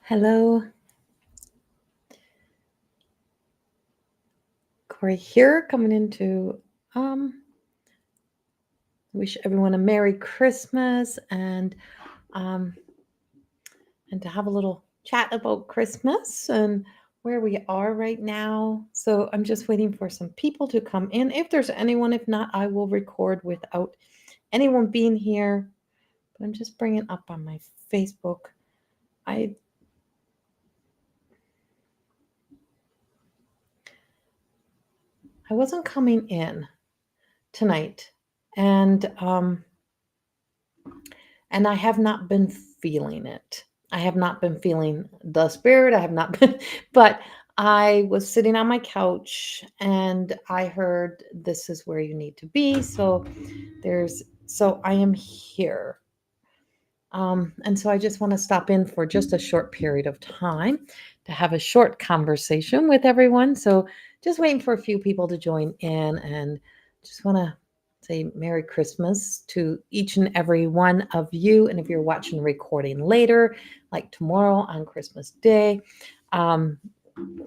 Hello, Corey here, coming in to wish everyone a Merry Christmas um, and to have a little chat about Christmas and where we are right now. So I'm just waiting for some people to come in. If there's anyone, if not, I will record without anyone being here. But I'm just bringing up on my Facebook. I wasn't coming in tonight, and I have not been feeling it. I have not been feeling the spirit. I have not been, but I was sitting on my couch and I heard this is where you need to be. So I am here. And so I just want to stop in for just a short period of time to have a short conversation with everyone. So just waiting for a few people to join in and just want to say Merry Christmas to each and every one of you. And if you're watching the recording later, like tomorrow on Christmas Day, um,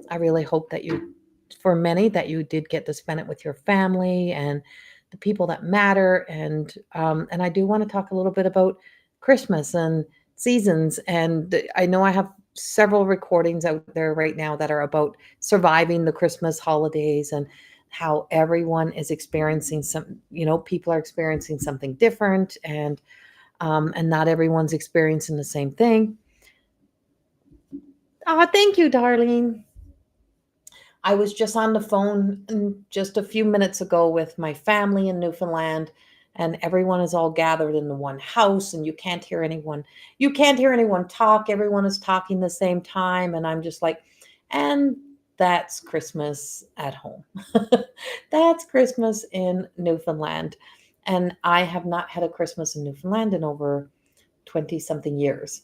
I really hope that for many, that you did get to spend it with your family and the people that matter. And I do want to talk a little bit about Christmas and seasons. And I know I have several recordings out there right now that are about surviving the Christmas holidays and how everyone is experiencing people are experiencing something different, and not everyone's experiencing the same thing. Oh, thank you, darling. I was just on the phone just a few minutes ago with my family in Newfoundland, and everyone is all gathered in the one house, and you can't hear anyone. You can't hear anyone talk. Everyone is talking the same time, and I'm just like, and that's Christmas at home. That's Christmas in Newfoundland. And I have not had a Christmas in Newfoundland in over 20 something years.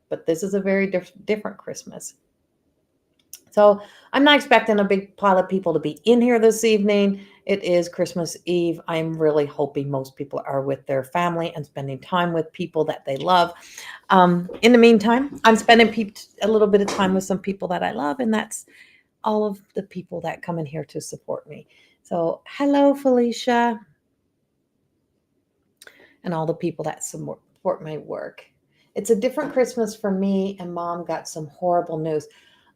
But this is a very different Christmas. So I'm not expecting a big pile of people to be in here this evening. It is Christmas Eve. I'm really hoping most people are with their family and spending time with people that they love. In the meantime, I'm spending a little bit of time with some people that I love, and that's all of the people that come in here to support me. So hello, Felicia, and all the people that support my work. It's a different Christmas for me, and Mom got some horrible news.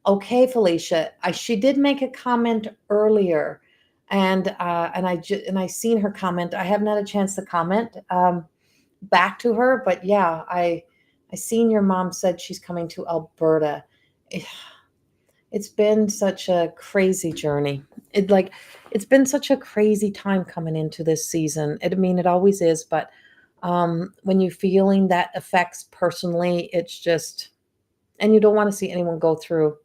Okay, Felicia, she did make a comment earlier, and I seen her comment. I haven't had a chance to comment back to her, but yeah, I seen your mom said she's coming to Alberta. It's been such a crazy journey. It's been such a crazy time coming into this season. It always is, but when you're feeling that effects personally, it's just, and you don't want to see anyone go through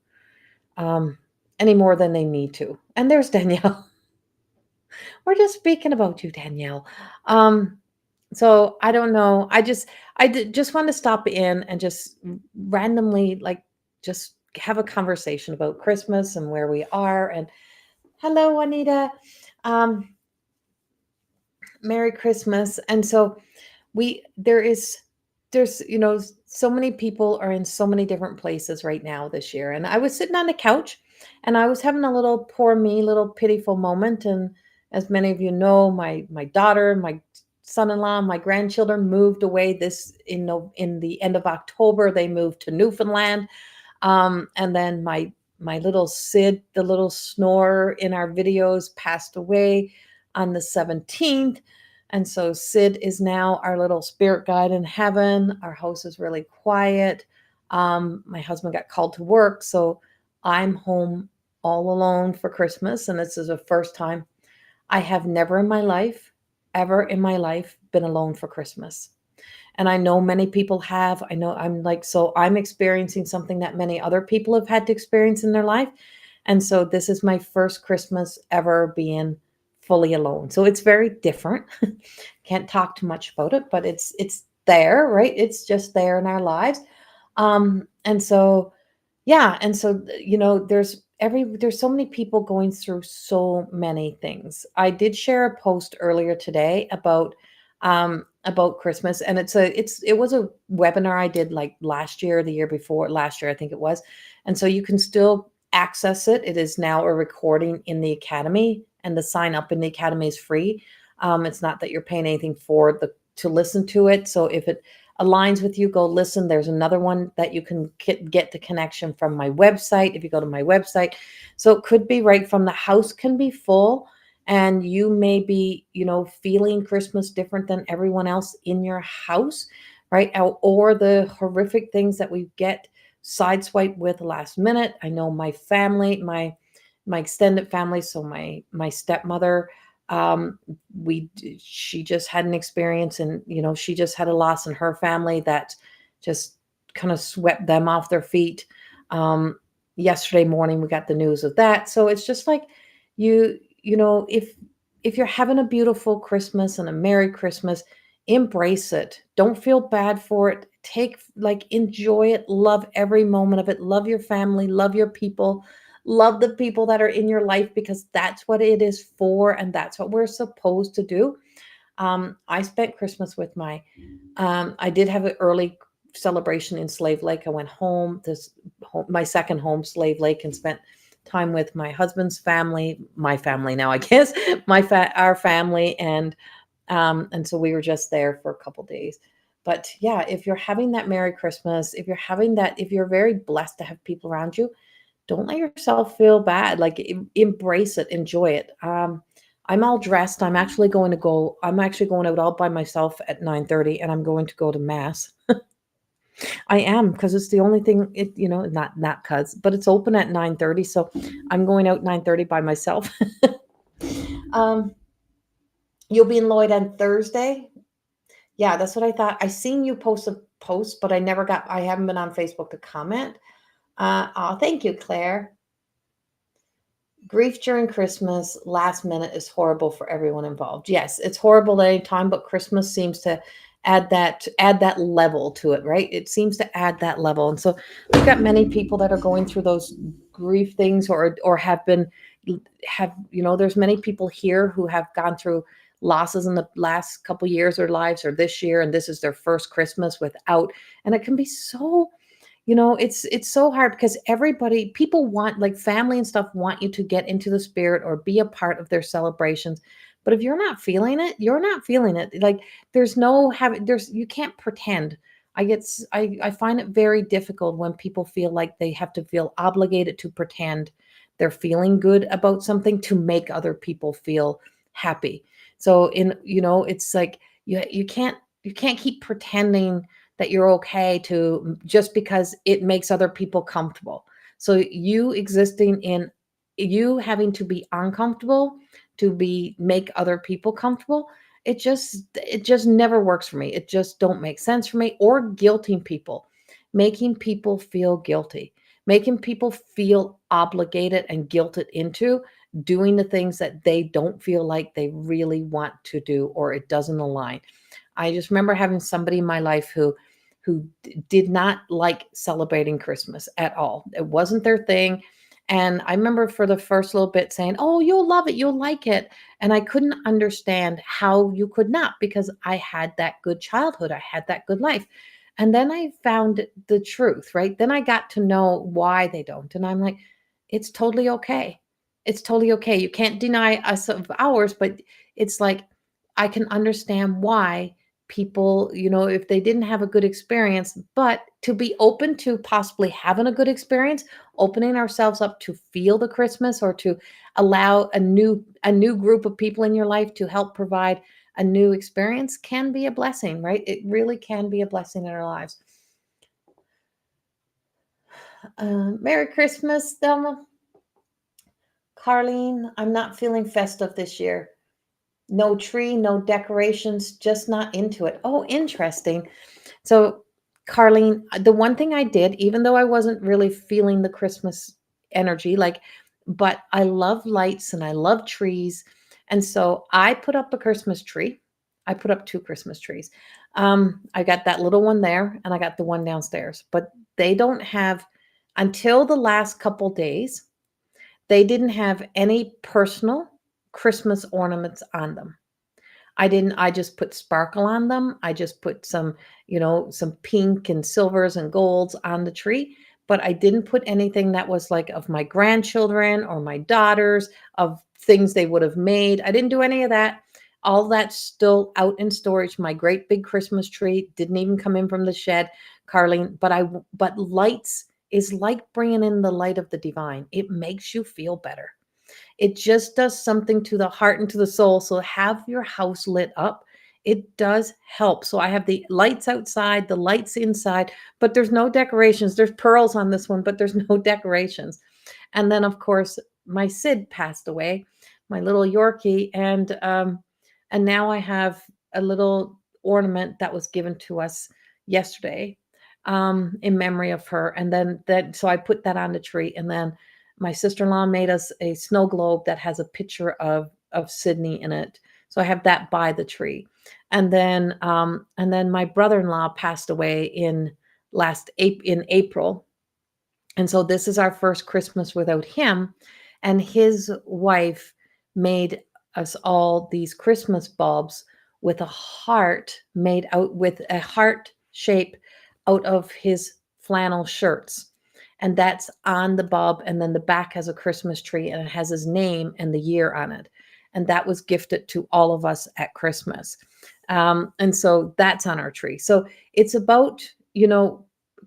um, any more than they need to. And there's Danielle. We're just speaking about you, Danielle. Um, so I don't know. Just want to stop in and just randomly, like, just have a conversation about Christmas and where we are. And hello, Anita. Um, Merry Christmas. And so there's so many people are in so many different places right now this year, and I was sitting on the couch and I was having a little poor me little pitiful moment. And as many of you know, my daughter, my son-in-law, my grandchildren moved away in the end of October. They moved to Newfoundland, and then my little Sid, the little snorer in our videos, passed away on the 17th. And so Sid is now our little spirit guide in heaven. Our house is really quiet. My husband got called to work, so I'm home all alone for Christmas. And this is the first time. I have never in my life, ever in my life, been alone for Christmas. And I know many people have. I know I'm experiencing something that many other people have had to experience in their life. And so this is my first Christmas ever being fully alone. So it's very different. Can't talk too much about it, but it's there, right? It's just there in our lives. And so yeah, and so there's so many people going through so many things. I did share a post earlier today about about Christmas, and it was a webinar I did like last year, the year before last year, I think it was. And so you can still access it. It is now a recording in the Academy, and the sign up in the Academy is free. It's not that you're paying anything for the to listen to it. So if it aligns with you, go listen. There's another one that you can get the connection from my website if you go to my website. So it could be right from the house can be full, and you may be, feeling Christmas different than everyone else in your house, right? Or the horrific things that we get sideswiped with last minute. I know my family, my extended family, so my stepmother, um, she just had an experience, and she just had a loss in her family that just kind of swept them off their feet. Um, Yesterday morning we got the news of that. So it's just like if you're having a beautiful Christmas and a Merry Christmas, embrace it. Don't feel bad for it. Enjoy it, love every moment of it, love your family, love your people, love the people that are in your life, because that's what it is for, and that's what we're supposed to do. I spent Christmas with I did have an early celebration in Slave Lake. I went home, my second home, Slave Lake, and spent time with my husband's family, my family now, I guess, our family, and so we were just there for a couple days. But yeah, if you're having that Merry Christmas, if you're very blessed to have people around you, don't let yourself feel bad. Like, embrace it, enjoy it. I'm all dressed. I'm actually going out all by myself at 9:30, and I'm going to go to mass. I am, because it's the only thing, not cuz, but it's open at 9:30, so I'm going out 9:30 by myself. um you'll be in Lloyd on Thursday. Yeah, that's what I thought. I seen you post a post, but I haven't been on Facebook to comment. Oh, thank you, Claire. Grief during Christmas, last minute, is horrible for everyone involved. Yes, it's horrible at any time, but Christmas seems to add that level to it, right? It seems to add that level. And so we've got many people that are going through those grief things, or there's many people here who have gone through losses in the last couple years of their lives, or this year, and this is their first Christmas without. And it can be so, it's so hard, because people want, like, family and stuff, want you to get into the spirit or be a part of their celebrations. But if you're not feeling it, you're not feeling it. Like, you can't pretend. I find it very difficult when people feel like they have to feel obligated to pretend they're feeling good about something to make other people feel happy. So, it's like, you can't keep pretending that you're okay to just because it makes other people comfortable. So you having to be uncomfortable to make other people comfortable, it just never works for me. It just don't make sense for me. Or guilting people, making people feel guilty, making people feel obligated and guilted into doing the things that they don't feel like they really want to do, or it doesn't align. I just remember having somebody in my life who did not like celebrating Christmas at all. It wasn't their thing. And I remember for the first little bit saying, "Oh, you'll love it, you'll like it." And I couldn't understand how you could not, because I had that good childhood, I had that good life. And then I found the truth, right? Then I got to know why they don't. And I'm like, it's totally okay. It's totally okay. You can't deny us of ours, but it's like, I can understand why people, if they didn't have a good experience, but to be open to possibly having a good experience, opening ourselves up to feel the Christmas, or to allow a new group of people in your life to help provide a new experience, can be a blessing, right? It really can be a blessing in our lives. Merry Christmas, Thelma. Carlene, I'm not feeling festive this year. No tree, no decorations, just not into it. Oh, interesting. So, Carlene, the one thing I did, even though I wasn't really feeling the Christmas energy, but I love lights and I love trees. And so I put up a Christmas tree. I put up two Christmas trees. I got that little one there, and I got the one downstairs, but they don't have, until the last couple days, they didn't have any personal Christmas ornaments on them. I just put sparkle on them. I just put some, some pink and silvers and golds on the tree, but I didn't put anything that was like of my grandchildren or my daughters, of things they would have made. I didn't do any of that. All that's still out in storage. My great big Christmas tree didn't even come in from the shed, Carlene, but lights is like bringing in the light of the divine. It makes you feel better. It just does something to the heart and to the soul. So have your house lit up. It does help. So I have the lights outside, the lights inside, but there's no decorations. There's pearls on this one, but there's no decorations. And then, of course, my Sid passed away, my little Yorkie, and now I have a little ornament that was given to us yesterday, in memory of her. And then so I put that on the tree, and then my sister-in-law made us a snow globe that has a picture of Sydney in it. So I have that by the tree. And then my brother-in-law passed away in April. And so this is our first Christmas without him. And his wife made us all these Christmas bulbs with a heart, made out with a heart shape out of his flannel shirts. And that's on the bulb. And then the back has a Christmas tree, and it has his name and the year on it. And that was gifted to all of us at Christmas. And so that's on our tree. So it's about,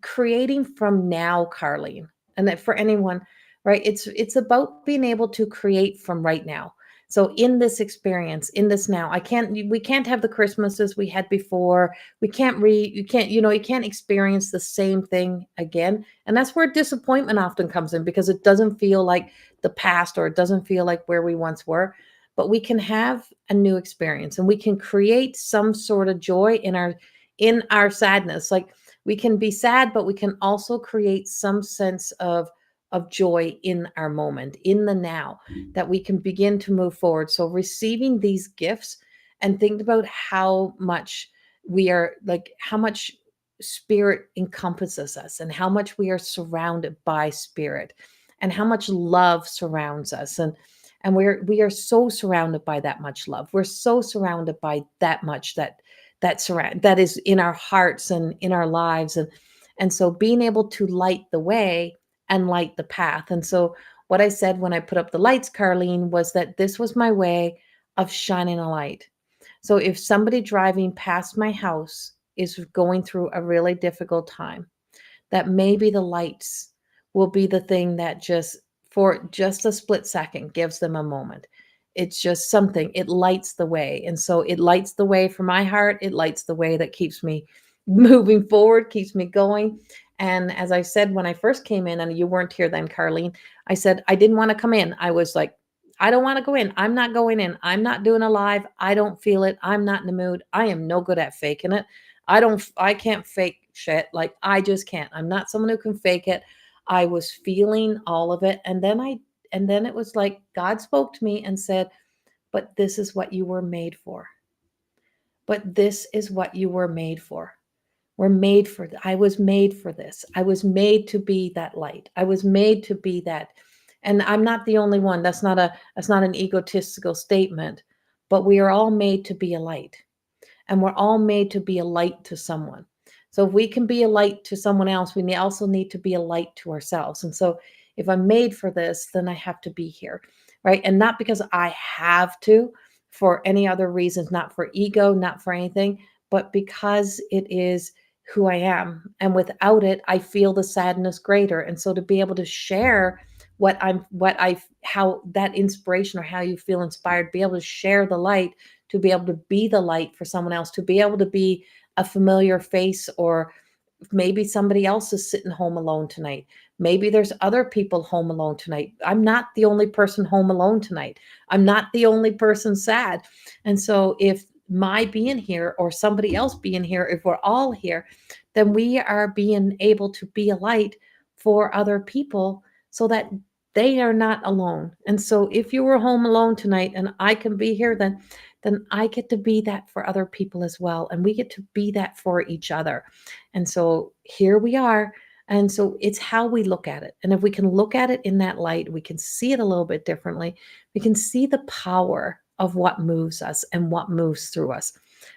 creating from now, Carlene, and that for anyone, right? It's about being able to create from right now. So in this experience, in this now, we can't have the Christmases we had before. You can't experience the same thing again. And that's where disappointment often comes in, because it doesn't feel like the past, or it doesn't feel like where we once were. But we can have a new experience, and we can create some sort of joy in our sadness. Like, we can be sad, but we can also create some sense of joy in our moment, in the now, that we can begin to move forward. So receiving these gifts, and think about how much how much spirit encompasses us, and how much we are surrounded by spirit, and how much love surrounds us. And we are so surrounded by that much love. We're so surrounded by that much that is in our hearts and in our lives. And so being able to light the way and light the path. And so what I said when I put up the lights, Carlene, was that this was my way of shining a light. So if somebody driving past my house is going through a really difficult time, that maybe the lights will be the thing that for just a split second, gives them a moment. It's just something, it lights the way. And so it lights the way for my heart. It lights the way that keeps me moving forward, keeps me going. And as I said, when I first came in, and you weren't here then, Carlene, I said, I didn't want to come in. I was like, I don't want to go in. I'm not going in. I'm not doing a live. I don't feel it. I'm not in the mood. I am no good at faking it. I can't fake shit. Like, I just can't. I'm not someone who can fake it. I was feeling all of it. And then it was like God spoke to me and said, but this is what you were made for. But this is what you were made for. I was made for this. I was made to be that light. I was made to be that. And I'm not the only one. That's not an egotistical statement, but we are all made to be a light. And we're all made to be a light to someone. So if we can be a light to someone else, we also need to be a light to ourselves. And so if I'm made for this, then I have to be here, right? And not because I have to, for any other reasons, not for ego, not for anything, but because it is who I am. And without it, I feel the sadness greater. And so to be able to share how that inspiration, or how you feel inspired, be able to share the light, to be able to be the light for someone else, to be able to be a familiar face, or maybe somebody else is sitting home alone tonight. Maybe there's other people home alone tonight. I'm not the only person home alone tonight. I'm not the only person sad. And so if my being here, or somebody else being here, if we're all here, then we are being able to be a light for other people, so that they are not alone. And so if you were home alone tonight and I can be here, then I get to be that for other people as well. And we get to be that for each other. And so here we are. And so it's how we look at it. And if we can look at it in that light, we can see it a little bit differently. We can see the power of what moves us and what moves through us.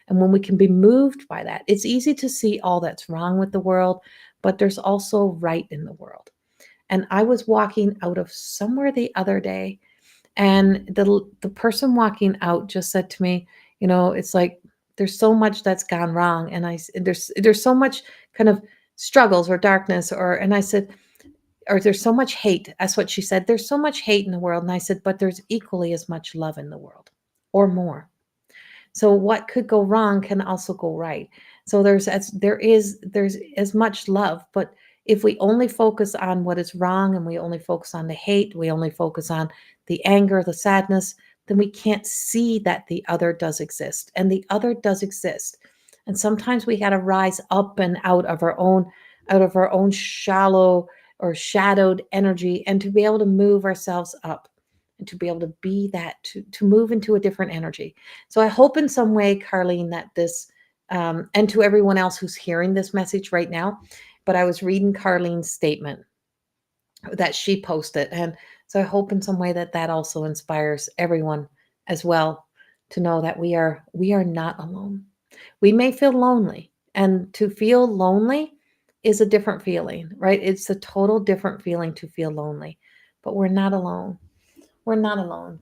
And when we can be moved by that, it's easy to see all that's wrong with the world, but there's also right in the world. And I was walking out of somewhere the other day, and the person walking out just said to me, it's like there's so much that's gone wrong, and there's so much kind of struggles or darkness, and I said, or there's so much hate. That's what she said. There's so much hate in the world, and I said, but there's equally as much love in the world, or more. So what could go wrong can also go right. So there's as much love, but if we only focus on what is wrong and we only focus on the hate, we only focus on the anger, the sadness, then we can't see that the other does exist. And the other does exist. And sometimes we got to rise up and out of our own shallow or shadowed energy, and to be able to move ourselves up and to be able to be that, to move into a different energy. So I hope in some way, Carlene, that this, and to everyone else who's hearing this message right now, but I was reading Carlene's statement that she posted. And so I hope in some way that that also inspires everyone as well to know that we are not alone. We may feel lonely, and to feel lonely is a different feeling, right? It's a total different feeling to feel lonely, but we're not alone. We're not alone.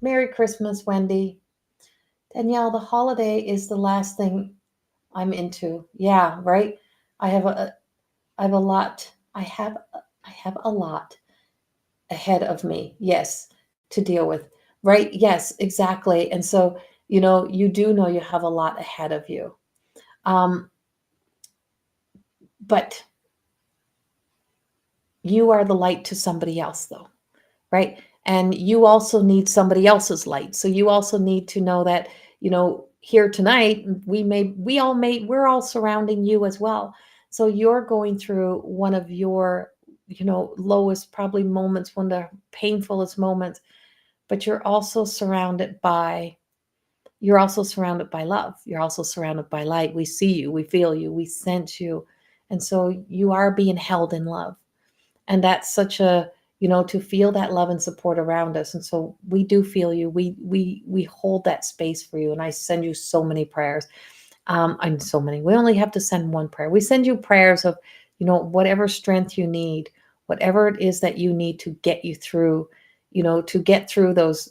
Merry Christmas, Wendy. Danielle, the holiday is the last thing I'm into. Yeah, right. I have a I have a lot. I have a lot ahead of me. Yes, to deal with. Right? Yes, exactly. And so, you do know you have a lot ahead of you. Um, but you are the light to somebody else, though, right? And you also need somebody else's light. So you also need to know that, here tonight, we're all surrounding you as well. So you're going through one of your, lowest probably moments, one of the painfulest moments, but you're also surrounded by love. You're also surrounded by light. We see you, we feel you, we sense you. And so you are being held in love. And that's such a, to feel that love and support around us. And so we do feel you. We hold that space for you. And I send you so many prayers. I'm so many. We only have to send one prayer. We send you prayers of, whatever strength you need, whatever it is that you need to get you through, to get through those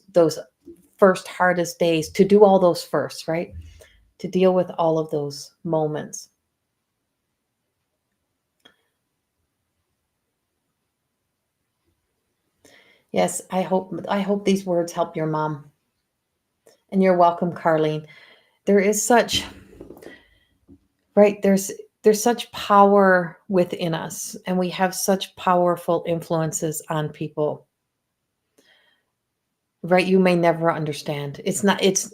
first hardest days, to do all those first, right? To deal with all of those moments. Yes, I hope these words help your mom. And you're welcome, Carlene. There is such, right, there's such power within us, and we have such powerful influences on people. Right? You may never understand. It's not it's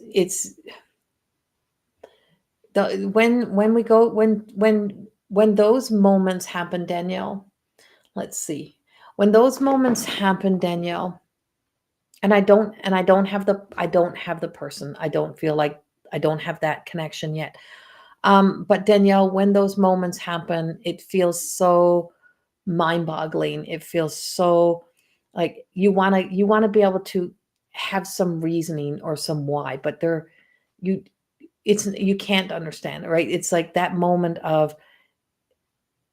the when we go when those moments happen, Danielle. Let's see. When those moments happen, Danielle, and I don't have the person. I don't feel like I don't have that connection yet. But Danielle, when those moments happen, it feels so mind-boggling. It feels so like you want to be able to have some reasoning or some why, but you you can't understand, right? It's like that moment of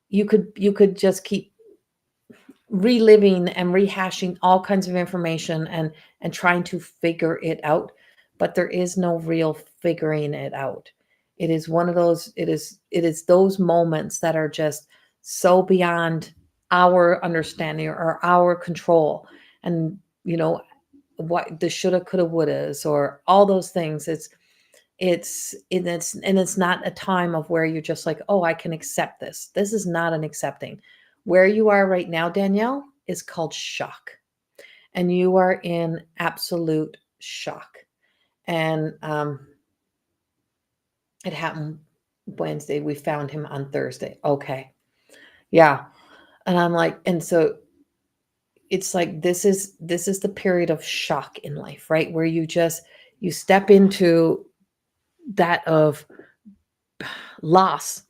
you could just keep reliving and rehashing all kinds of information and trying to figure it out, but there is no real figuring it out. It is those moments that are just so beyond our understanding or our control. And what the shoulda coulda wouldas or all those things, it's not a time of where you're just like, oh, I can accept this. This is not an accepting. Where you are right now, Danielle, is called shock. And you are in absolute shock. And it happened Wednesday. We found him on Thursday. Okay. Yeah. And I'm like, and so it's like this is the period of shock in life, right? Where you step into that of loss.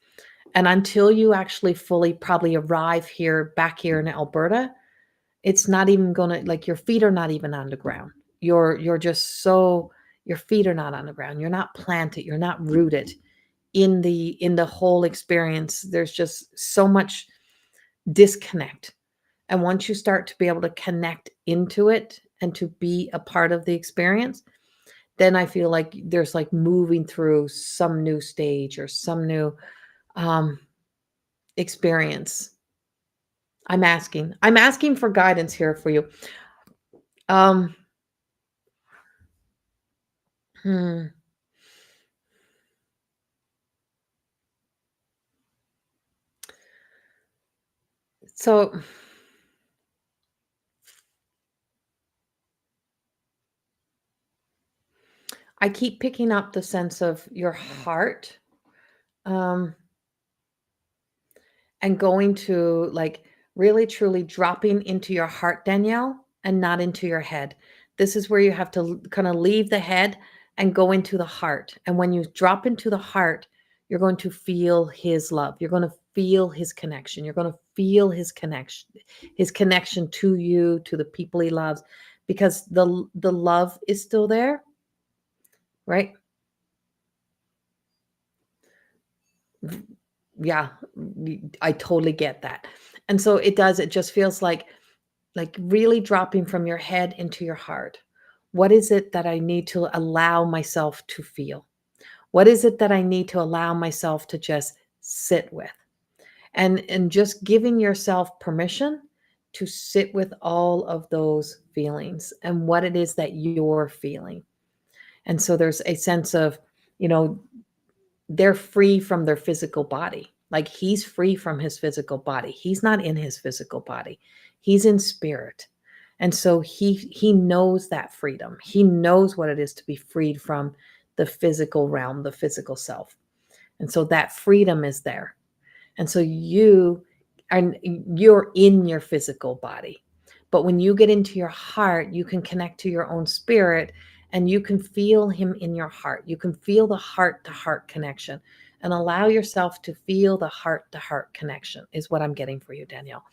And until you actually fully probably arrive back here in Alberta, it's not even gonna, like, your feet are not even on the ground. You're just so Your feet are not on the ground. You're not planted. You're not rooted in the whole experience. There's just so much disconnect. And once you start to be able to connect into it and to be a part of the experience, then I feel like there's like moving through some new stage or some new um, experience. I'm asking for guidance here for you. Um, hmm. So I keep picking up the sense of your heart. Um, and going to like really truly dropping into your heart, Danielle, and not into your head. This is where you have to kind of leave the head and go into the heart. And when you drop into the heart, you're going to feel his love. You're going to feel his connection. You're going to feel his connection to you, to the people he loves, because the love is still there, right? Yeah, I totally get that. And so it just feels like really dropping from your head into your heart. What is it that I need to allow myself to feel? What is it that I need to allow myself to just sit with? And just giving yourself permission to sit with all of those feelings and what it is that you're feeling. And so there's a sense of, you know, they're free from their physical body. Like he's free from his physical body. He's not in his physical body. He's in spirit. And so he knows that freedom. He knows what it is to be freed from the physical realm, the physical self. And so that freedom is there. And so you're in your physical body. But when you get into your heart, you can connect to your own spirit and you can feel him in your heart. You can feel the heart to heart connection and allow yourself to feel the heart to heart connection is what I'm getting for you, Danielle.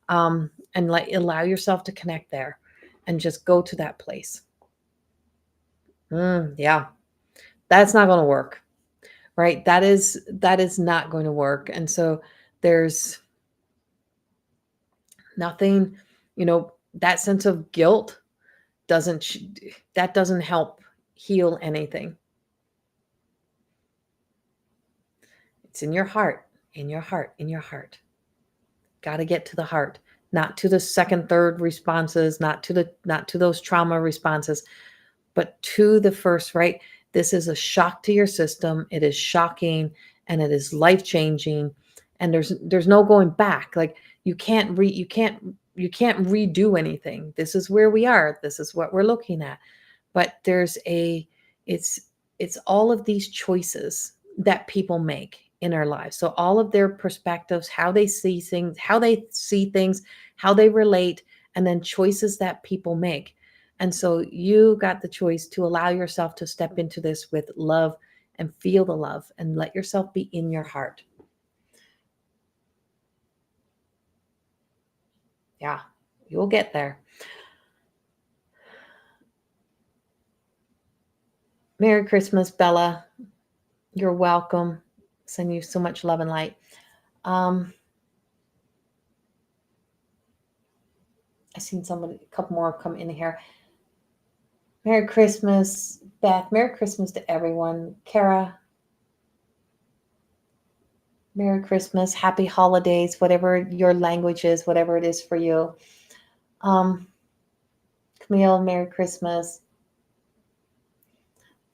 And like allow yourself to connect there and just go to that place. Yeah, that's not going to work, right? That is not going to work. And so there's nothing, that sense of guilt doesn't that doesn't help heal anything. It's in your heart, in your heart, in your heart. Got to get to the heart, not to the second, third responses, not to those trauma responses, but to the first, right? This is a shock to your system. It is shocking and it is life changing. And there's no going back. Like you can't redo anything. This is where we are. This is what we're looking at. But it's it's all of these choices that people make in our lives. So all of their perspectives, how they see things, how they relate, and then choices that people make. And so you got the choice to allow yourself to step into this with love and feel the love and let yourself be in your heart. Yeah, you'll get there. Merry Christmas, Bella. You're welcome. Send you so much love and light. Um, I seen a couple more come in here. Merry Christmas, Beth. Merry Christmas to everyone. Kara, Merry Christmas. Happy holidays, whatever your language is, whatever it is for you. Um, Camille, Merry Christmas.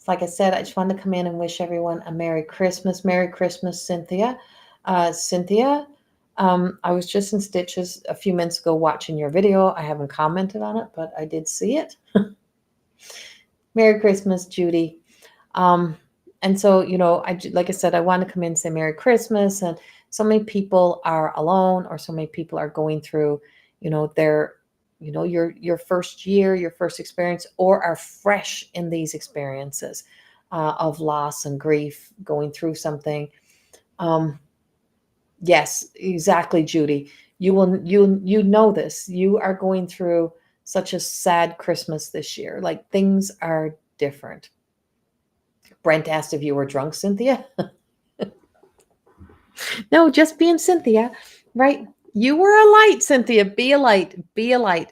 Like I said, I just wanted to come in and wish everyone a Merry Christmas. Merry Christmas, Cynthia. Cynthia, I was just in stitches a few minutes ago watching your video. I haven't commented on it, but I did see it. Merry Christmas, Judy. Um, and so, like I said, I want to come in and say Merry Christmas. And so many people are alone, or so many people are going through, their, your first year, your first experience, or are fresh in these experiences of loss and grief, going through something. Yes, exactly, Judy. You know this. You are going through such a sad Christmas this year. Like things are different. Brent asked if you were drunk, Cynthia. No, just being Cynthia, right? You were a light, Cynthia. Be a light. Be a light.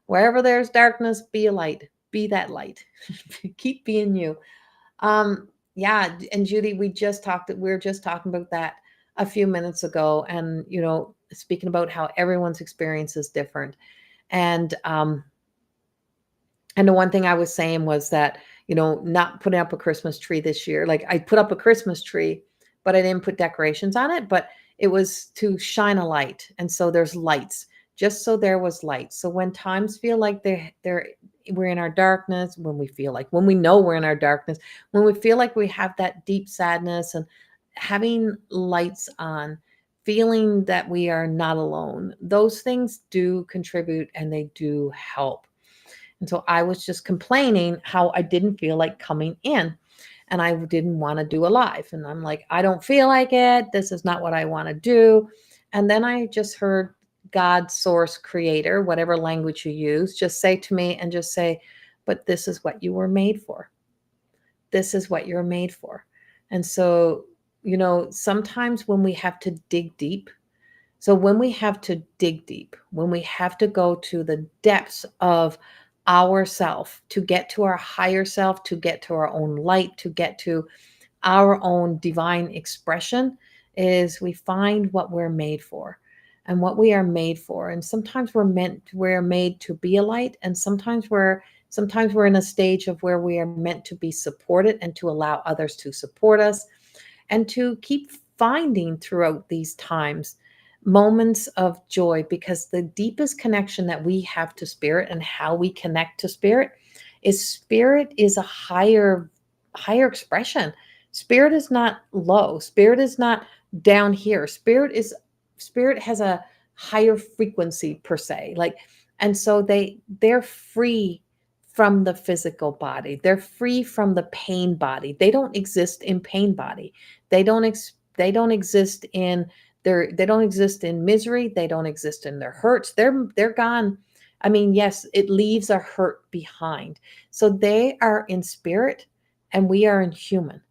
Wherever there's darkness, be a light. Be that light. Keep being you. Yeah, and Judy, we were just talking about that a few minutes ago, and speaking about how everyone's experience is different. And the one thing I was saying was that, not putting up a Christmas tree this year. Like, I put up a Christmas tree, but I didn't put decorations on it, but it was to shine a light. And so there's lights, just so there was light. So when times feel like we're in our darkness, when we know we're in our darkness, when we feel like we have that deep sadness, and having lights on, feeling that we are not alone, those things do contribute and they do help. And so I was just complaining how I didn't feel like coming in, and I didn't want to do a live. And I'm like, I don't feel like it. This is not what I want to do. And then I just heard God, source, creator, whatever language you use, just say to me and just say, but this is what you were made for. This is what you're made for. And so, sometimes when we have to dig deep, when we have to dig deep, when we have to go to the depths of ourself to get to our higher self, to get to our own light, to get to our own divine expression, is we find what we're made for and what we are made for. And sometimes we're made to be a light, and sometimes we're in a stage of where we are meant to be supported and to allow others to support us, and to keep finding throughout these times moments of joy, because the deepest connection that we have to spirit, and how we connect to spirit is a higher expression. Spirit is not low. Spirit is not down here. Spirit has a higher frequency, per se. Like, and so they're free from the physical body. They're free from the pain body. They don't exist in pain body. They don't exist in they don't exist in misery. They don't exist in their hurts. They're gone. I mean, yes, it leaves a hurt behind. So they are in spirit and we are in human.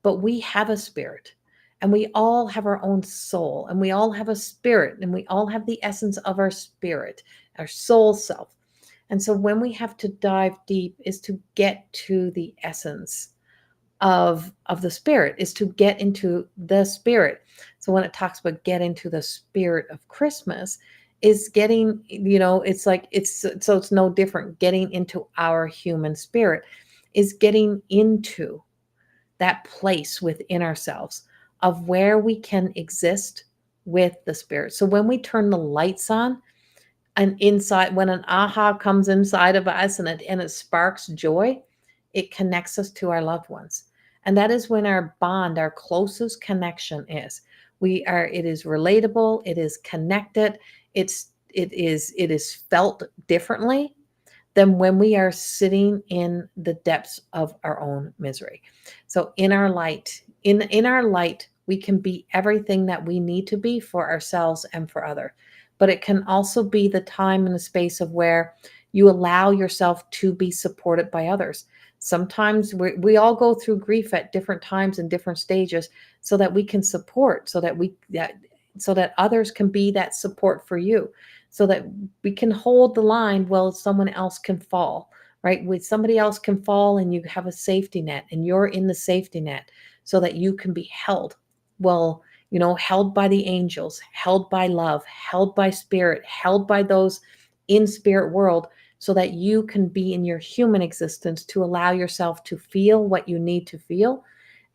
But we have a spirit, and we all have our own soul, and we all have a spirit, and we all have the essence of our spirit, our soul self. And so when we have to dive deep, is to get to the essence of the spirit, is to get into the spirit. So when it talks about get into the spirit of Christmas, is getting, it's no different. Getting into our human spirit is getting into that place within ourselves of where we can exist with the spirit. So when we turn the lights on, and inside, when an aha comes inside of us, and it sparks joy, it connects us to our loved ones. And that is when our bond, our closest connection is. It is relatable, it is connected, it is felt differently than when we are sitting in the depths of our own misery. So in our light, in our light, we can be everything that we need to be for ourselves and for others. But it can also be the time and the space of where you allow yourself to be supported by others. Sometimes we all go through grief at different times and different stages, so that we can support, so that others can be that support for you, so that we can hold the line while someone else can fall, right? When somebody else can fall and you have a safety net, and you're in the safety net, so that you can be held. Well, held by the angels, held by love, held by spirit, held by those in spirit world, so that you can be in your human existence to allow yourself to feel what you need to feel,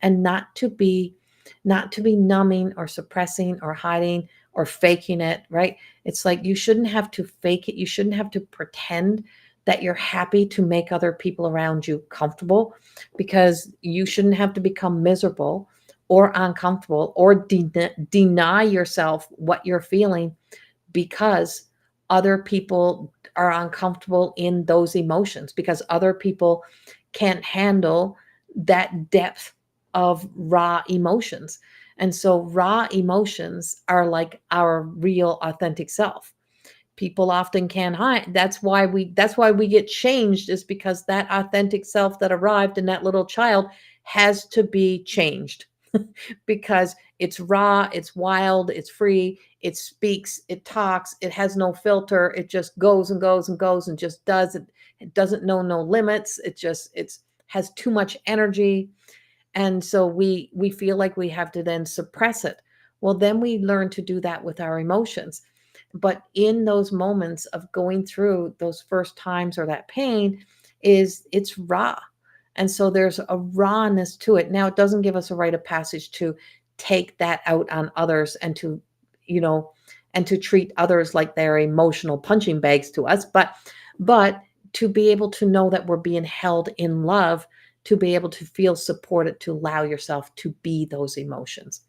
and not to be numbing or suppressing or hiding or faking it, right? It's like, you shouldn't have to fake it. You shouldn't have to pretend that you're happy to make other people around you comfortable, because you shouldn't have to become miserable or uncomfortable or deny yourself what you're feeling, because other people are uncomfortable in those emotions, because other people can't handle that depth of raw emotions. And so raw emotions are like our real authentic self. People often can't hide. That's why we get changed, is because that authentic self that arrived in that little child has to be changed because it's raw, it's wild, it's free, it speaks, it talks, it has no filter, it just goes and goes and goes and just does it. It doesn't know no limits. It's has too much energy, and so we feel like we have to then suppress it. Well, then we learn to do that with our emotions. But in those moments of going through those first times or that pain, it's raw. And so there's a rawness to it. Now, it doesn't give us a rite of passage to take that out on others and to, you know, and to treat others like they're emotional punching bags to us, but to be able to know that we're being held in love, to be able to feel supported, to allow yourself to be those emotions.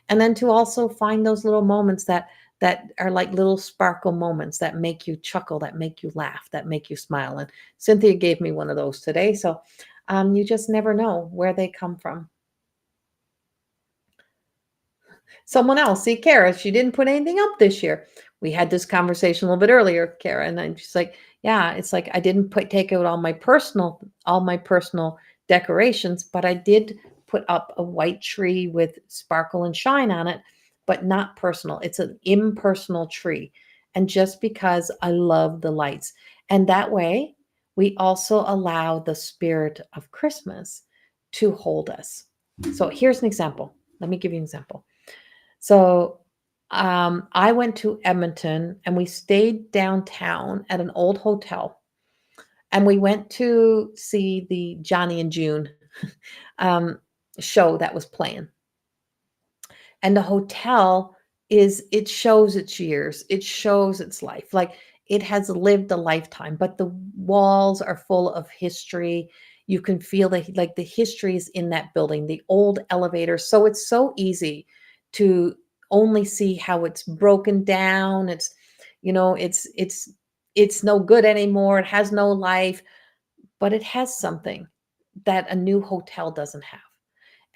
And then to also find those little moments that are like little sparkle moments that make you chuckle, that make you laugh, that make you smile. And Cynthia gave me one of those today. So you just never know where they come from. Someone else, see, Kara, she didn't put anything up this year. We had this conversation a little bit earlier, Kara, and I'm just like, yeah, it's like I didn't take out all my personal decorations, but I did put up a white tree with sparkle and shine on it, but not personal. It's an impersonal tree. And just because I love the lights. And that way, we also allow the spirit of Christmas to hold us. So here's an example. Let me give you an example. So I went to Edmonton and we stayed downtown at an old hotel, and we went to see the Johnny and June um, show that was playing. And the hotel it shows its years, it shows its life. Like, it has lived a lifetime, but the walls are full of history. You can feel like the history is in that building, the old elevator. So it's so easy to only see how it's broken down. It's, it's no good anymore. It has no life, but it has something that a new hotel doesn't have.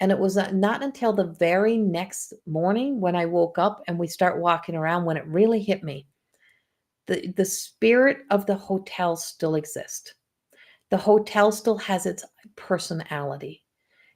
And it was not until the very next morning when I woke up and we start walking around when it really hit me. The spirit of the hotel still exists. The hotel still has its personality.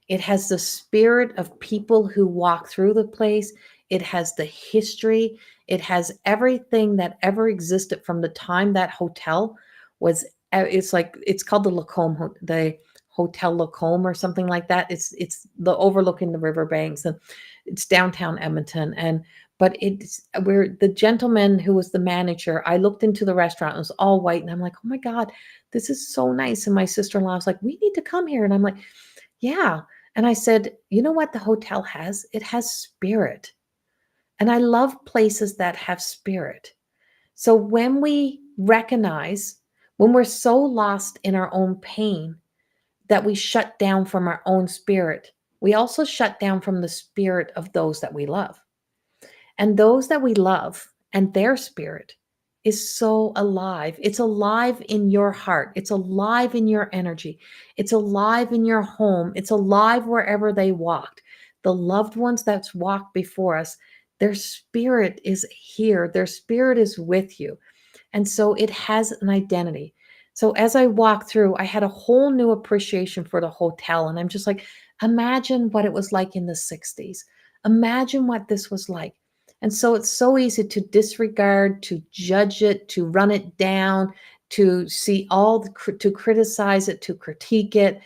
It has the spirit of people who walk through the place. It has the history. It has everything that ever existed from the time that hotel was. It's called the Lacombe, the Hotel Lacombe or something like that. It's the overlooking the riverbanks, and it's downtown Edmonton. And but it's where the gentleman who was the manager. I looked into the restaurant. It was all white, and I'm like, oh my god, this is so nice. And my sister-in-law was like, we need to come here, and I'm like, yeah. And I said, you know what the hotel has? It has spirit. And I love places that have spirit. So when we recognize, when we're so lost in our own pain that we shut down from our own spirit, we also shut down from the spirit of those that we love. And those that we love and their spirit is so alive. It's alive in your heart. It's alive in your energy. It's alive in your home. It's alive wherever they walked. The loved ones that's walked before us, their spirit is here. Their spirit is with you. And so it has an identity. So as I walked through, I had a whole new appreciation for the hotel. And I'm just like, imagine what it was like in the 60s. Imagine what this was like. And so it's so easy to disregard, to judge it, to run it down, to see to criticize it, to critique it,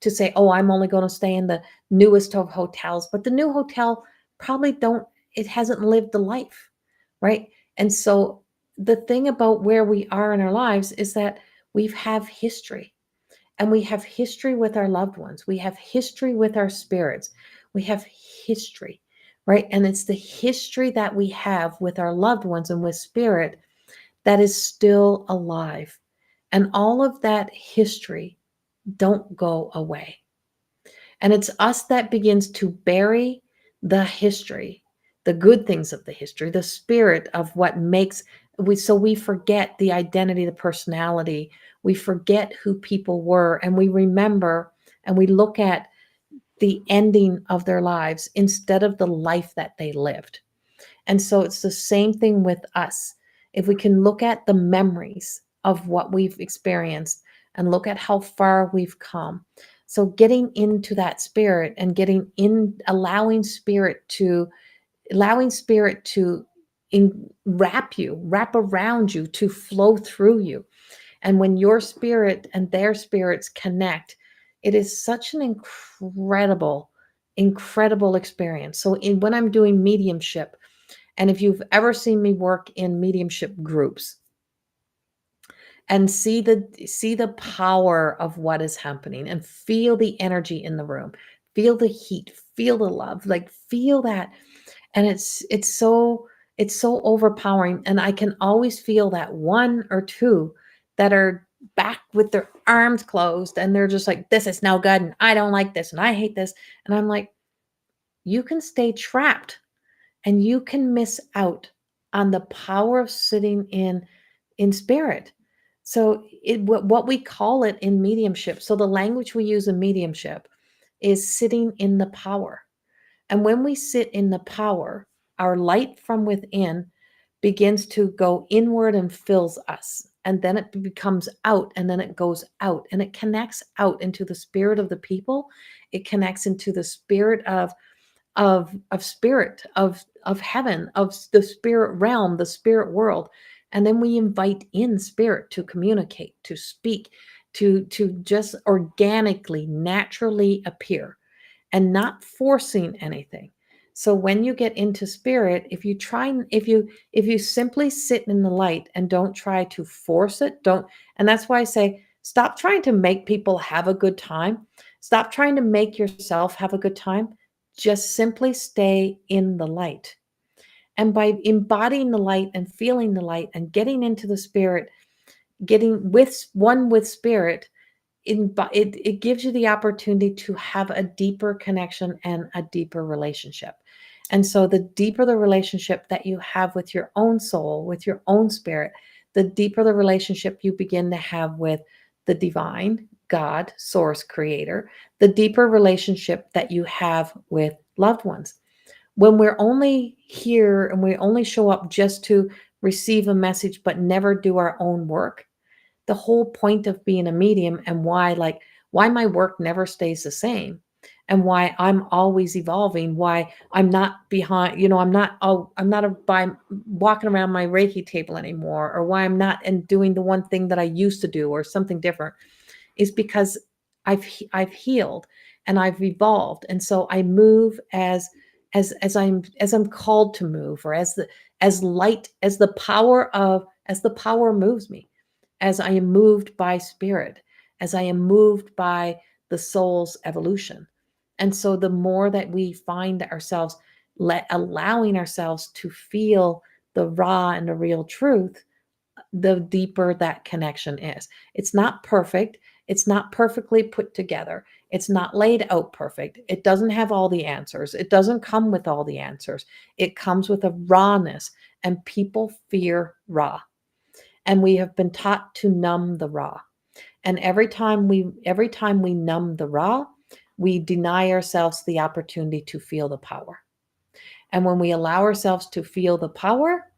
to say, oh, I'm only going to stay in the newest of hotels. But the new hotel probably it hasn't lived the life, right? And so the thing about where we are in our lives is that we have history, and we have history with our loved ones. We have history with our spirits. We have history, right? And it's the history that we have with our loved ones and with spirit that is still alive. And all of that history don't go away. And it's us that begins to bury the history, the good things of the history, the spirit of what makes we forget the identity, the personality. We forget who people were, and we remember and we look at the ending of their lives instead of the life that they lived. And so it's the same thing with us. If we can look at the memories of what we've experienced and look at how far we've come, So getting into that spirit and getting in, allowing spirit to wrap around you, to flow through you. And when your spirit and their spirits connect, it is such an incredible experience. So when I'm doing mediumship, and if you've ever seen me work in mediumship groups and see the power of what is happening and feel the energy in the room, feel the heat, feel the love, like feel that. And it's so overpowering. And I can always feel that one or two that are back with their arms closed, and they're just like, this is no good, and I don't like this, and I hate this. And I'm like, you can stay trapped and you can miss out on the power of sitting in spirit. So what we call it in mediumship, so the language we use in mediumship is sitting in the power. And when we sit in the power, our light from within begins to go inward and fills us. And then it becomes out, and then it goes out, and it connects out into the spirit of the people. It connects into the spirit of spirit, of heaven, of the spirit realm, the spirit world. And then we invite in spirit to communicate, to speak, to just organically, naturally appear, and not forcing anything. So when you get into spirit, if you simply sit in the light and don't try to force it, don't. And that's why I say, stop trying to make people have a good time. Stop trying to make yourself have a good time. Just simply stay in the light. And by embodying the light and feeling the light and getting into the spirit, getting with spirit, it gives you the opportunity to have a deeper connection and a deeper relationship. And so the deeper the relationship that you have with your own soul, with your own spirit, the deeper the relationship you begin to have with the divine, God, source, creator, the deeper relationship that you have with loved ones. When we're only here and we only show up just to receive a message but never do our own work, the whole point of being a medium, and why my work never stays the same, and why I'm always evolving, why I'm not behind, by walking around my Reiki table anymore, or why I'm not and doing the one thing that I used to do or something different, is because I've healed and I've evolved. And so I move as I'm called to move, or as light, as the power moves me, as I am moved by spirit, as I am moved by the soul's evolution. And so the more that we find ourselves allowing ourselves to feel the raw and the real truth, the deeper that connection is. It's not perfect. It's not perfectly put together. It's not laid out perfect. It doesn't have all the answers. It doesn't come with all the answers. It comes with a rawness, and people fear raw. And we have been taught to numb the raw. And every time we numb the raw, we deny ourselves the opportunity to feel the power. And when we allow ourselves to feel the power,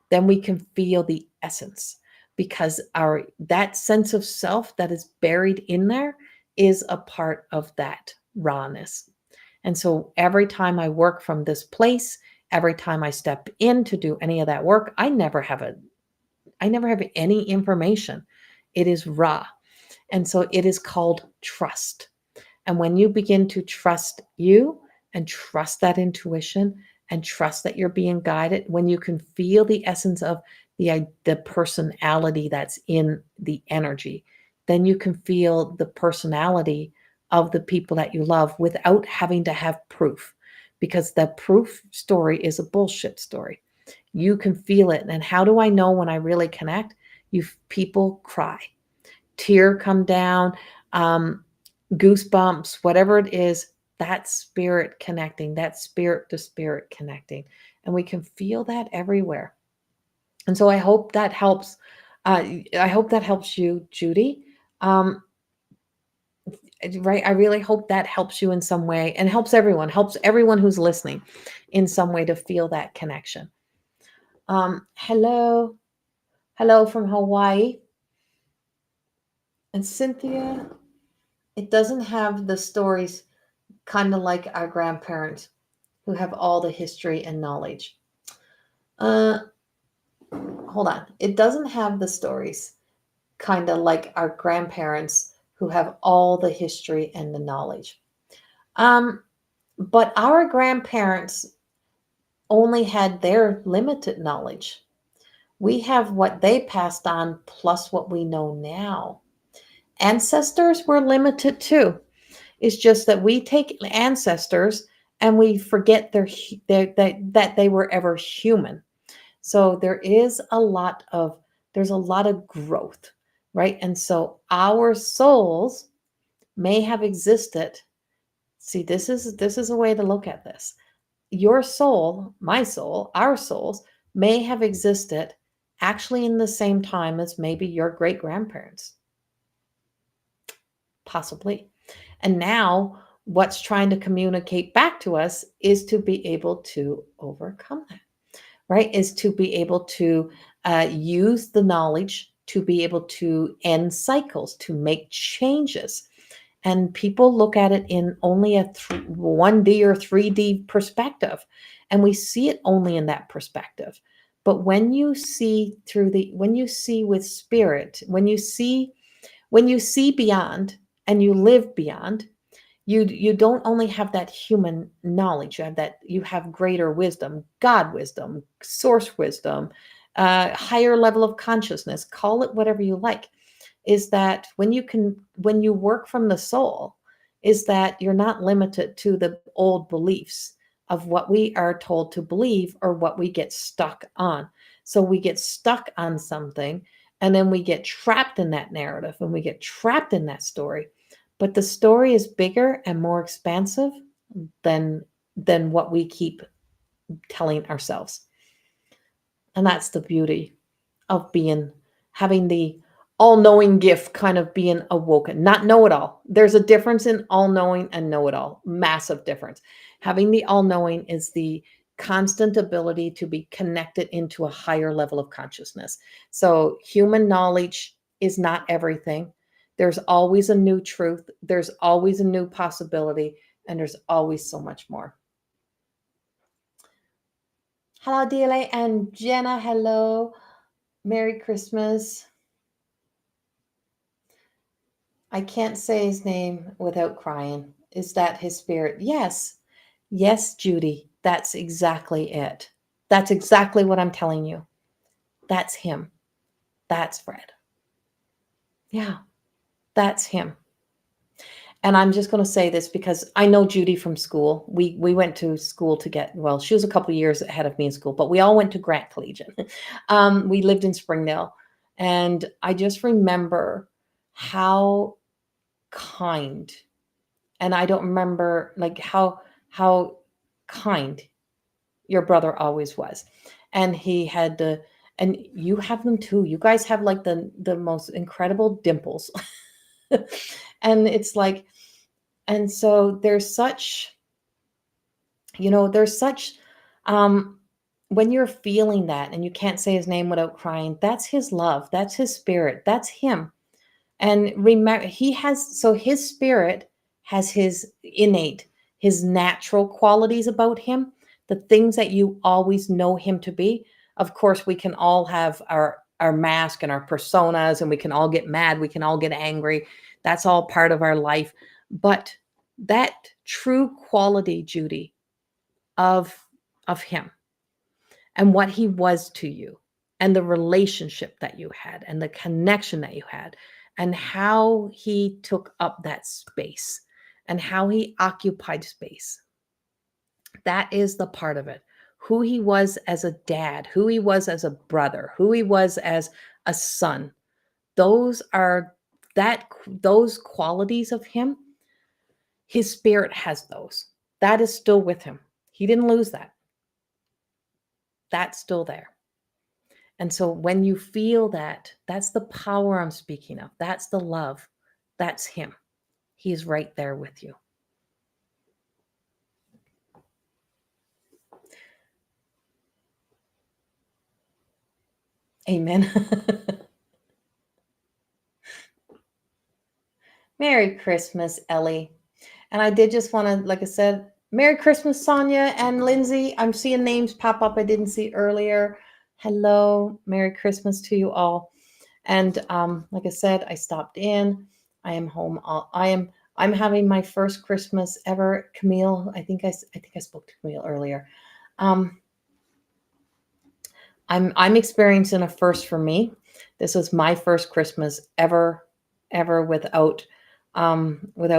then we can feel the essence, because our that sense of self that is buried in there is a part of that rawness. And so every time I work from this place, every time I step in to do any of that work, I never have any information. It is raw. And so it is called trust. And when you begin to trust you and trust that intuition and trust that you're being guided, when you can feel the essence of the personality that's in the energy, then you can feel the personality of the people that you love without having to have proof, because the proof story is a bullshit story. You can feel it. And how do I know when I really connect? People cry, tear come down, um, goosebumps, whatever it is, that spirit connecting, that spirit to spirit connecting. And we can feel that everywhere. And so I hope that helps. I hope that helps you, Judy. Um, right. I really hope that helps you in some way, and helps everyone who's listening in some way to feel that connection. Hello. Hello from Hawaii. And Cynthia. It doesn't have the stories kind of like our grandparents who have all the history and knowledge. Uh, Hold on. It doesn't have the stories kind of like our grandparents who have all the history and the knowledge. Um, but our grandparents only had their limited knowledge. We have what they passed on plus what we know now. Ancestors were limited too. It's just that we take ancestors and we forget that they were ever human. So there's a lot of growth, right? And so our souls may have existed. See, this is a way to look at this. Your soul, my soul, our souls may have existed actually in the same time as maybe your great grandparents, possibly. And now what's trying to communicate back to us is to be able to overcome that, right? Is to be able to use the knowledge to be able to end cycles, to make changes. And people look at it in only a 1D or 3D perspective. And we see it only in that perspective. But when you see when you see with spirit, when you see beyond and you live beyond, you don't only have that human knowledge, you have greater wisdom, God wisdom, source wisdom, higher level of consciousness, call it whatever you like. Is that when you work from the soul, is that you're not limited to the old beliefs of what we are told to believe or what we get stuck on. So we get stuck on something and then we get trapped in that narrative and we get trapped in that story. But the story is bigger and more expansive than what we keep telling ourselves. And that's the beauty of having the all-knowing gift, kind of being awoken, not know it all. There's a difference in all-knowing and know it all, massive difference. Having the all-knowing is the constant ability to be connected into a higher level of consciousness. So human knowledge is not everything. There's always a new truth, there's always a new possibility, and there's always so much more. Hello, Dile and Jenna. Hello. Merry Christmas. I can't say his name without crying. Is that his spirit? Yes. Yes, Judy. That's exactly it. That's exactly what I'm telling you. That's him. That's Fred. Yeah, that's him. And I'm just going to say this because I know Judy from school. We went to school well, she was a couple of years ahead of me in school, but we all went to Grant Collegiate. We lived in Springdale. And I just remember how kind, and I don't remember like how kind your brother always was. And he had and you have them too. You guys have like the most incredible dimples. And it's like, and so there's such when you're feeling that and you can't say his name without crying, that's his love, that's his spirit, that's him. And remember, his spirit has his innate, his natural qualities about him, the things that you always know him to be. Of course, we can all have our mask and our personas, and we can all get mad, we can all get angry. That's all part of our life. But that true quality, Judy, of him and what he was to you and the relationship that you had and the connection that you had and how he took up that space and how he occupied space. That is the part of it. Who he was as a dad, who he was as a brother, who he was as a son. Those are those qualities of him. His spirit has those. That is still with him. He didn't lose that. That's still there. And so when you feel that, that's the power I'm speaking of. That's the love. That's him. He's right there with you. Amen. Merry Christmas, Ellie. And I did just want to, like I said, Merry Christmas, Sonia and Lindsay. I'm seeing names pop up I didn't see earlier. Hello, Merry Christmas to you all. And like I said, I stopped in. I am home. I'm having my first Christmas ever. Camille, I think I spoke to Camille earlier. Um, I'm experiencing a first for me. This was my first Christmas ever without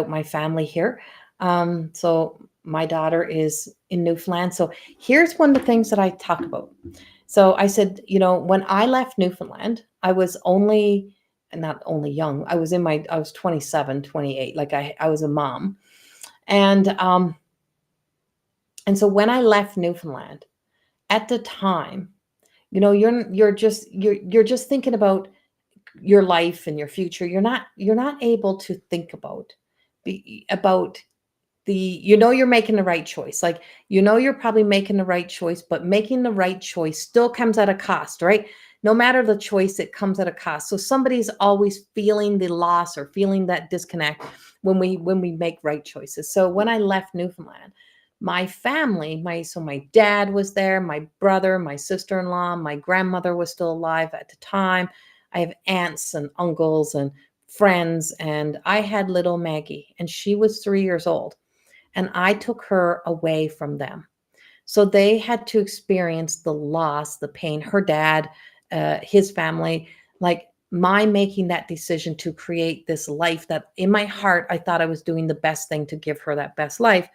my family here. So my daughter is in Newfoundland. So here's one of the things that I talk about. So I said, when I left Newfoundland, I was only not only young. I was 27, 28. Like I was a mom. And and so when I left Newfoundland, at the time, you're just thinking about your life and your future. You're not able to think about you're making the right choice. Like, you're probably making the right choice, but making the right choice still comes at a cost, right? No matter the choice, it comes at a cost. So somebody's always feeling the loss or feeling that disconnect when we make right choices. So when I left Newfoundland, my family, my dad was there, my brother, my sister-in-law, my grandmother was still alive at the time. I have aunts and uncles and friends, and I had little Maggie, and she was 3 years old, and I took her away from them. So they had to experience the loss, the pain, her dad, his family, like my making that decision to create this life that in my heart, I thought I was doing the best thing to give her that best life.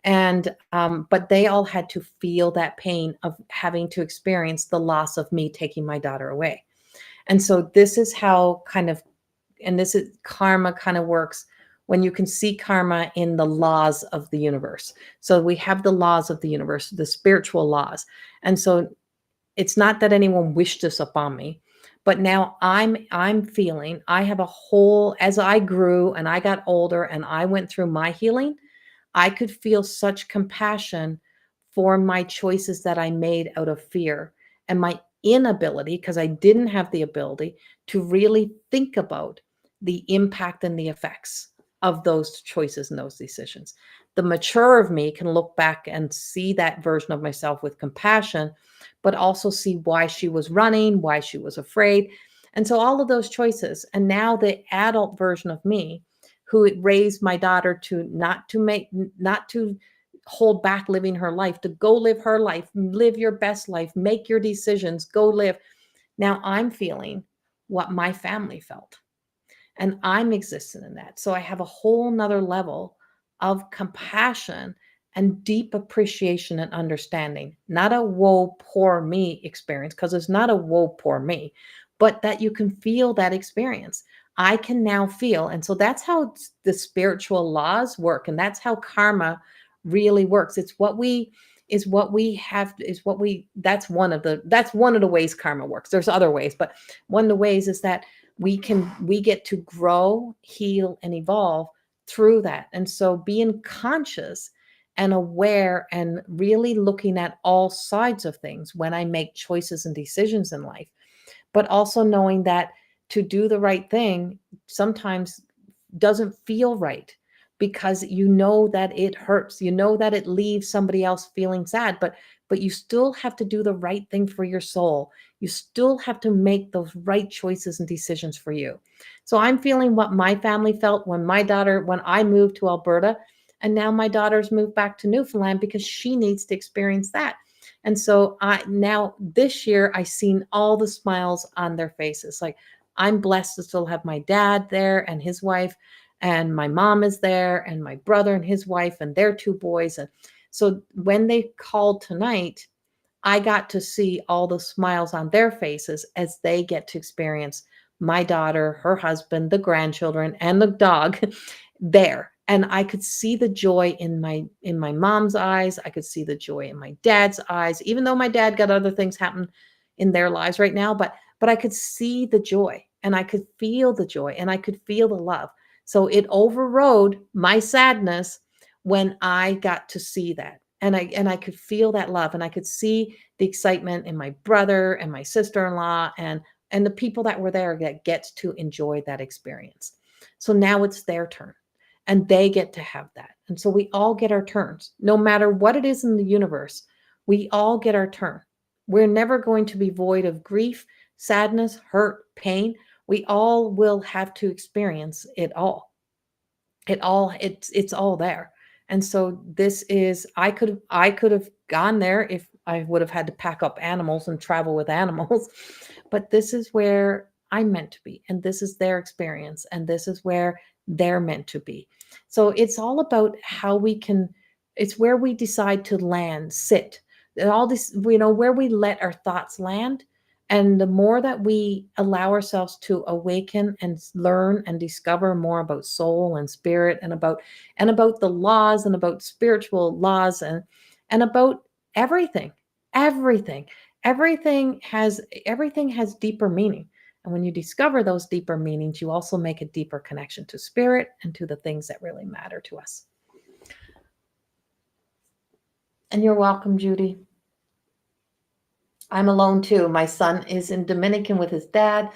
But they all had to feel that pain of having to experience the loss of me taking my daughter away. And so this is how this is karma kind of works when you can see karma in the laws of the universe. So we have the laws of the universe, the spiritual laws. And so it's not that anyone wished this upon me, but now I'm feeling I have a whole as I grew and I got older and I went through my healing, I could feel such compassion for my choices that I made out of fear and my inability, because I didn't have the ability to really think about the impact and the effects of those choices and those decisions. The mature of me can look back and see that version of myself with compassion, but also see why she was running, why she was afraid. And so all of those choices. And now the adult version of me who raised my daughter to not to hold back living her life, to go live her life, live your best life, make your decisions, go live. Now I'm feeling what my family felt, and I'm existing in that. So I have a whole nother level of compassion and deep appreciation and understanding. Not a woe, poor me experience, because it's not a woe, poor me, but that you can feel that experience. I can now feel. And so that's how the spiritual laws work. And that's how karma really works. That's one of the ways karma works. There's other ways, but one of the ways is that we get to grow, heal, and evolve through that. And so being conscious and aware and really looking at all sides of things when I make choices and decisions in life, but also knowing that to do the right thing sometimes doesn't feel right, because you know that it hurts, you know that it leaves somebody else feeling sad, but you still have to do the right thing for your soul. You still have to make those right choices and decisions for you. So I'm feeling what my family felt when I moved to Alberta, and now my daughter's moved back to Newfoundland because she needs to experience that. And so I now this year I seen all the smiles on their faces. Like, I'm blessed to still have my dad there and his wife, and my mom is there, and my brother and his wife and their two boys. And so when they called tonight, I got to see all the smiles on their faces as they get to experience my daughter, her husband, the grandchildren, and the dog there. And I could see the joy in my mom's eyes. I could see the joy in my dad's eyes, even though my dad got other things happen in their lives right now. But I could see the joy, and I could feel the joy, and I could feel the love. So it overrode my sadness when I got to see that. And I could feel that love, and I could see the excitement in my brother and my sister-in-law and the people that were there that gets to enjoy that experience. So now it's their turn and they get to have that. And so we all get our turns, no matter what it is in the universe. We all get our turn. We're never going to be void of grief, sadness, hurt, pain. We all will have to experience it all. It's all there. And so this is, I could have gone there if I would have had to pack up animals and travel with animals. But this is where I'm meant to be, and this is their experience, and this is where they're meant to be. So it's all about how we can, it's where we decide to land, sit, and all this, where we let our thoughts land. And the more that we allow ourselves to awaken and learn and discover more about soul and spirit, and about the laws, and about spiritual laws, and about everything, everything, everything has deeper meaning. And when you discover those deeper meanings, you also make a deeper connection to spirit and to the things that really matter to us. And you're welcome, Judy. I'm alone too. My son is in Dominican with his dad,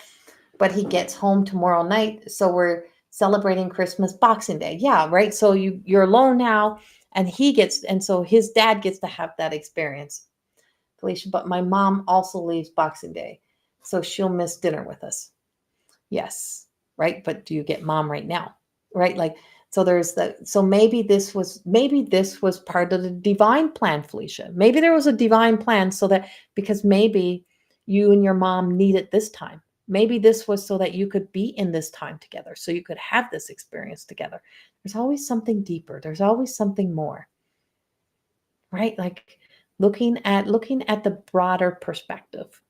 but he gets home tomorrow night. So we're celebrating Christmas, Boxing Day. Yeah, right. So you're alone now, and so his dad gets to have that experience, Felicia. But my mom also leaves Boxing Day, so she'll miss dinner with us. Yes, right. But do you get mom right now? Right? Like, so there's that. So maybe this was part of the divine plan, Felicia. Maybe there was a divine plan, so that, because maybe you and your mom need it this time. Maybe this was so that you could be in this time together, so you could have this experience together. There's always something deeper. There's always something more, right? Like looking at the broader perspective,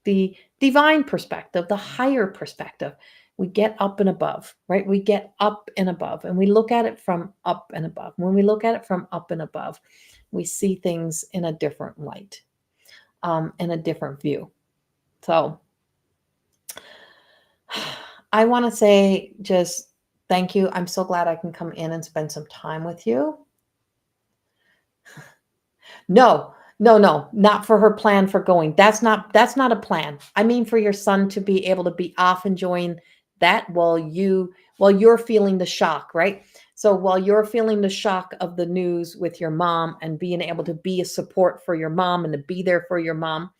the divine perspective, the higher perspective. We get up and above, right? We get up and above, and we look at it from up and above. When we look at it from up and above, we see things in a different light, in a different view. So I want to say just thank you. I'm so glad I can come in and spend some time with you. No, no, no, not for her plan for going. That's not a plan. I mean, for your son to be able to be off enjoying that while you're feeling the shock, right? So while you're feeling the shock of the news with your mom, and being able to be a support for your mom and to be there for your mom,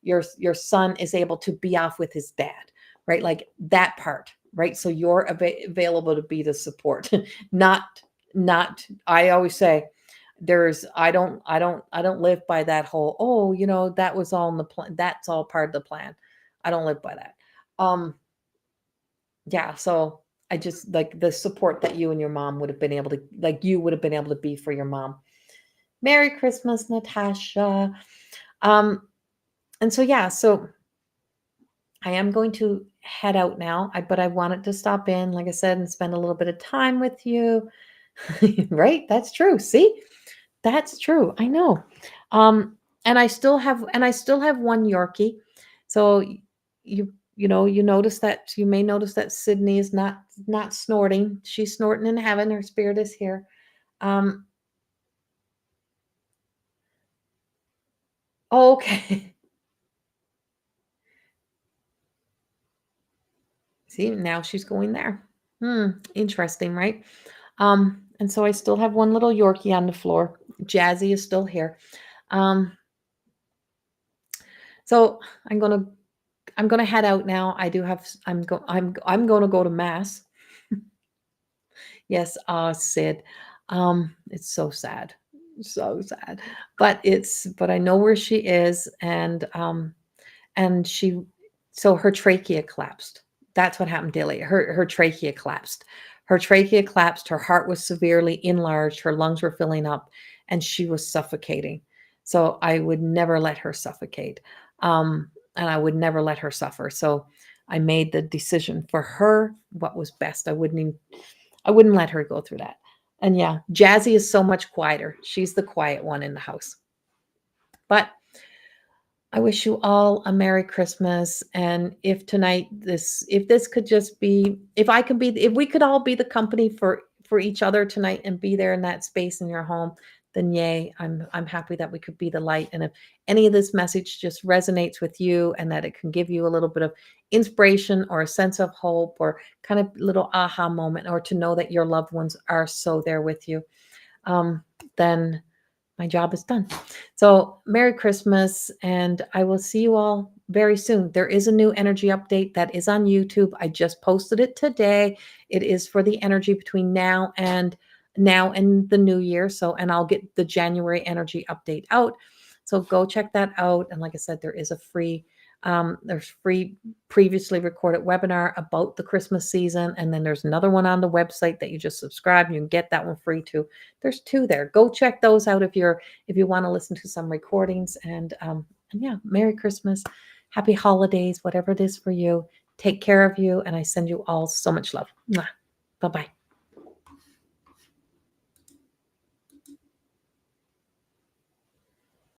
your son is able to be off with his dad, right? Like that part, right? So you're available to be the support. Not I always say, I don't live by that whole, oh, that was all in the plan, that's all part of the plan. I don't live by that. Yeah, so I just like the support that you and your mom would have been able to, like, you would have been able to be for your mom. Merry Christmas, Natasha. And so yeah, so I am going to head out now, but I wanted to stop in, like I said, and spend a little bit of time with you. Right? That's true. See? That's true. I know. And I still have one Yorkie. So you may notice that Sydney is not snorting. She's snorting in heaven. Her spirit is here. Um, okay. See, now she's going there. Interesting, right? And so I still have one little Yorkie on the floor. Jazzy is still here. Um, so I'm gonna head out now. I do have I'm gonna go to mass. Yes, Sid. It's so sad. So sad. But I know where she is, and she, so her trachea collapsed. That's what happened, Dilly. Her trachea collapsed. Her trachea collapsed, her heart was severely enlarged, her lungs were filling up, and she was suffocating. So I would never let her suffocate. And I would never let her suffer. So I made the decision for her what was best. I wouldn't let her go through that. And yeah, Jazzy is so much quieter. She's the quiet one in the house. But I wish you all a Merry Christmas. And if this could just be, if we could all be the company for each other tonight and be there in that space in your home, then yay, I'm happy that we could be the light. And if any of this message just resonates with you and that it can give you a little bit of inspiration or a sense of hope or kind of little aha moment, or to know that your loved ones are so there with you, then my job is done. So Merry Christmas, and I will see you all very soon. There is a new energy update that is on YouTube. I just posted it today. It is for the energy between now and the new year. So, and I'll get the January energy update out. So go check that out. And like I said, there's free previously recorded webinar about the Christmas season. And then there's another one on the website that you just subscribe. You can get that one free too. There's two there. Go check those out if you want to listen to some recordings. And yeah, Merry Christmas, Happy Holidays, whatever it is for you. Take care of you, and I send you all so much love. Bye bye.